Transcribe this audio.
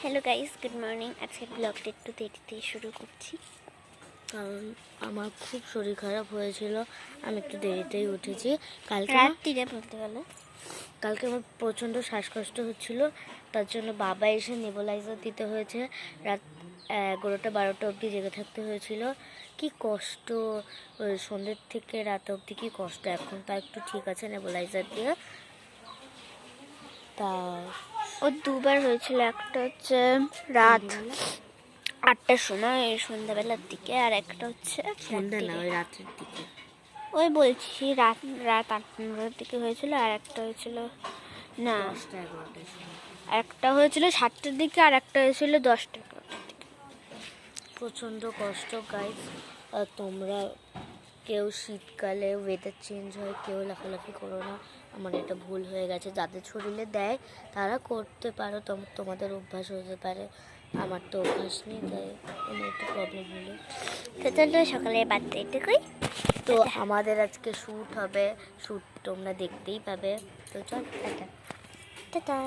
Hello guys, good morning. আজকে ব্লগটা একটু দেরিতে শুরু করছি কারণ আমার খুব শরীর খারাপ হয়েছিল। আমি একটু দেরিতেই উঠেছি। রাত্রিরে বলতে গেলে কালকে আমার প্রচণ্ড শ্বাসকষ্ট হচ্ছিল, তার জন্য বাবা এসে নেবুলাইজার দিতে হয়েছে। রাত 11টা 12টা অবধি জেগে থাকতে হয়েছিল। কি কষ্ট, সন্ধ্যের থেকে রাত অবধি কি কষ্ট। এখন তা একটু ঠিক আছে নেবুলাইজার দিয়ে। তা ও দুবার হয়েছিল। একটা হচ্ছে রাত 8টার সময়, সন্ধ্যাবেলার দিকে, আর একটা হচ্ছে সন্ধ্যা না, ওই রাত্রের দিকে। ওই বলছি রাত 8-9টার দিকে হয়েছিল। আর একটা হয়েছিল না 10টা 11টার সময়। একটা হয়েছিল 7টার দিকে, আর একটা হয়েছিল 10টা-11টার দিকে। প্রচণ্ড কষ্ট গাইস। আর তোমরা কেউ শীতকালে ওয়েদার চেঞ্জ হয় কেউ লাফালাফি করো না। আমার এটা ভুল হয়ে গেছে। যাদের শরীরে দেয় তারা করতে পারো, তোমাদের অভ্যাস হতে পারে। আমার তো অভ্যাস নেই, তাই আমার একটু প্রবলেম হলো। তো চলো সকালে বাড়তে এটুকুই। তো আমাদের আজকে শ্যুট হবে, শ্যুট তোমরা দেখতেই পাবে। তো চল, টাটা। টাটা।